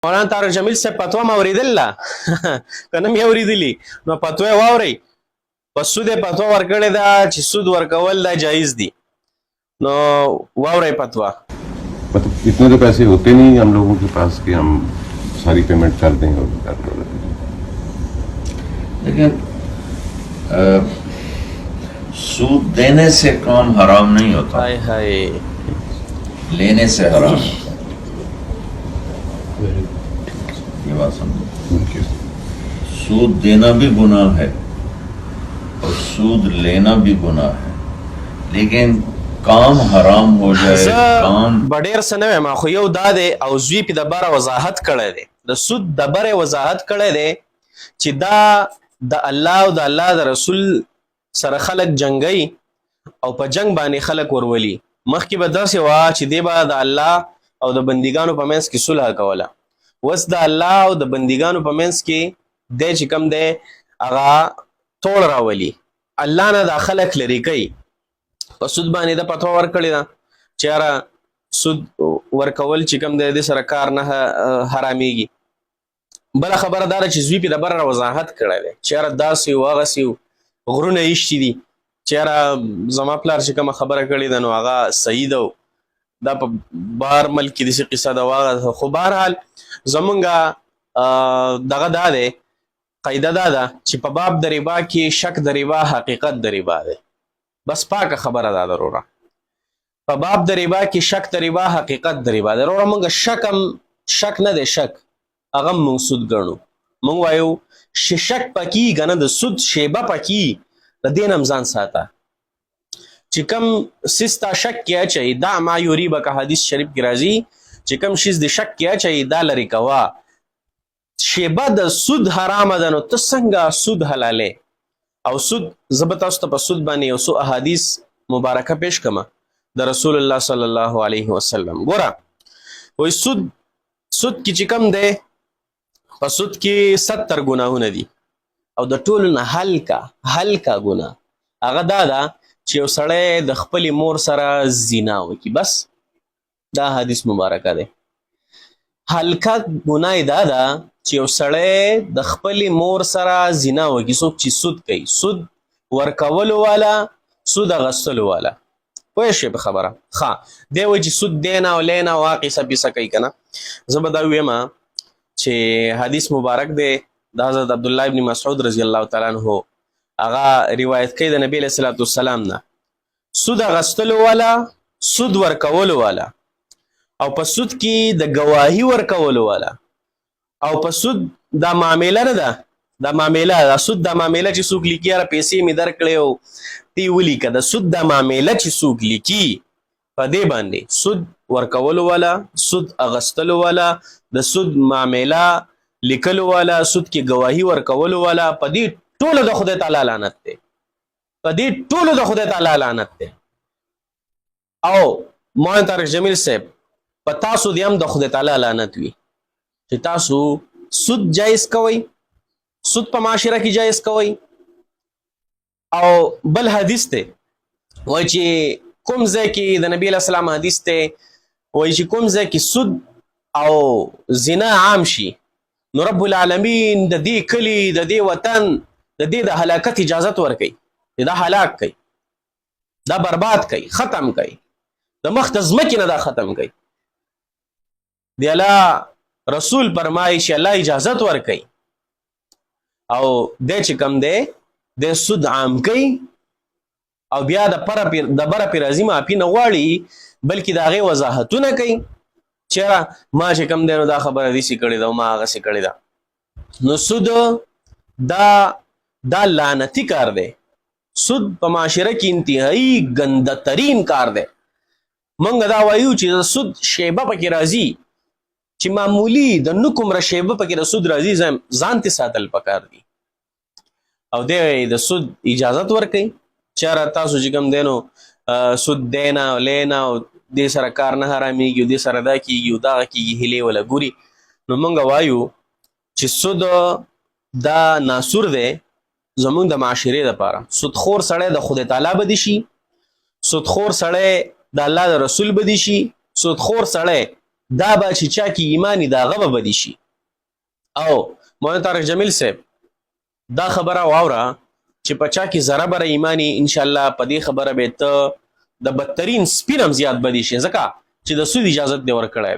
مولانا طارق جمیل صاحب فتوا ما اوریدله کنه مې اوریدلی نو فتوا واوري په سود فتوا ورکړې ده چې سود ورکول دا جایز دي نو واوري فتوا मतलब इतने तो पैसे होते नहीं हम लोगों के पास कि हम सारी पेमेंट कर दें और लेकिन सूद देने से काम हराम नहीं होता, हाय हाय लेने से हराम होता। ये बात समझो, सूद देना भी गुनाह है और सूद लेना भी गुनाह है, लेकिन काम हराम हो जाए काम بډیر سنوي ما خو یو دا دی او زوی په دبره وضاحت کړی دی د سود دبره وضاحت کړی دی چې دا د الله او د الله د رسول سره خلک جنگي او په جنگ باندې خلک ورولي مخکې به داسې وه چې دی به د الله او د بندګانو په منځ کې صلح کوله اوس د الله او د بندګانو په منځ کې دی چې کوم دی هغه توړ راولي الله نه دا خلک لرې کوي په سود باندې د فتوا ورکړې ده چې یاره سود ورکول چې کوم دی د سره کار نه حرامېږي بله خبره دا ده چې زوی پې د بره وضاحت کړی دی چې یاره داسې و هغسې غرونه ایشتي دي چې یاره زما پلار چې کومه خبره کړې ده نو هغه صحیح ده دا په بهر ملک کې داسې قصه ده واغه خو بهرحال زمونږ دغه دا دی قاعده دا ده چې په باب د ربا کې شک د ربا حقیقت د ربا دی بس پاکه خبره ده ضروره په باب د ربا کې شک د ربا حقیقت د ربا ضروره مونږ شک نه دی شک هغه مونږ سود ګڼو مونږ وایو شک پکې کنه د سود شیبه پکې د دې نه ځان ساته چې کوم سستا شک کې اچي دا ما یریبک حدیث شریف کې راځي چې کوم شیز د شک کې اچي دا لري کوا شیبه د سود حرام ده نو ته څنګه سود حلاله او سود زبر تاسو ته په سود باندې یو څو احادیث مبارکه پیش کما د رسول الله صلی الله علیه وسلم ګوره وای سود کې چې کم دی په سود کې 70 ګناهونه دي او د ټولو نه هلکا ګناه هغه دا ده چې یو سړی د خپلې مور سره زنا وکړي بس دا حدیث مبارکه دی هلکا ګناه دا ده چې یو سړی د خپلې مور سره زنا وکړي څوک چې سود کوي سود ورکولو والا سود اغستلو والا پوه شئ په خبره ښه دی وایي چې سود دینا او لینا او قیسه پیسه کوي که نه زه به دا ویم چې حدیث مبارک دی د حضرت عبدالله ابن مسعود رضی الله تعالی عنه هغه روایت کوي د نبی علیه الصلاة والسلام نه سود اغستلو والا سود ورکولو والا او په سود کې د ګواهي ورکولو والا او په سود دا معامله نه ده دا معامله دا سود دا معامله چې څوک لیکي یاره پیسې مې درکړې او تی ولیکه د سود دا معامله چې څوک لیکي په دې باندې سود ورکولو والا سود اغستلو والا د سود معامله لیکلو والا سود کې ګواهي ورکولو والا په دې ټولو د خدای تعالی لعنت دی په دې ټولو د خدای تعالی لعنت دی او مولانا طارق جمیل صاحب په تاسو دې هم د خدای تعالی لعنت وي چې تاسو سود جایز کوئ سود په معاشره کې جایز کوئ او بل حدیث ته وایي چې کوم ځای کې د نبی علیه السلام حدیث ته وایي چې کوم ځای کې سود او زنا عام شي نو رب العالمین د دې کلي د دې وطن د دې د هلاکت اجازت ورکوي دا هلاک کوي دا برباد کوي ختم کوي د مخ د ځمکې نه دا ختم کوي دی الله رسول فرمایي چې الله اجازت ورکوي او دی چې کوم دی د سود عام کوي او بیا د بره پې راځي معافي نه غواړي بلکې د هغې وضاحتونه کوي چې ما چې کوم دی نو دا خبره داسې کړې ده او ما هغسې کړې ده نو سود دا لعنتي کار دی سود په معاشره کې انتهایی ګنده ترین کار دی موږ دا وایو چې د سود شیبه پکې راځي چې معمولی د نکومره شیبه پکې د سود راځي ځان ته ساتل پکار دي او دی د سود اجازت ورکوي چې تاسو چې کوم دی نو سود دینا او لینا او دې سره کار نه حرامېږي او دې سره دا کېږي او دغه کېږي هیلې وله ګوري نو موږ وایو چې سود دا ناسور دی زمونږ د معاشرې دپاره سودخور سړی د خدای تعالی به دي شي سودخور سړی د الله د رسول به دي شي سودخور سړی دا به چې چا کې ایمانی دا غبه بدی شي. او مولانا طارق جمیل صاحب دا خبره واوره چې په چا کې ذره بره ایمانی انشاءالله په دې خبره به ته د بدترین سپین هم زیات بدی شي ځکه چې د سود اجازت دی ورکړی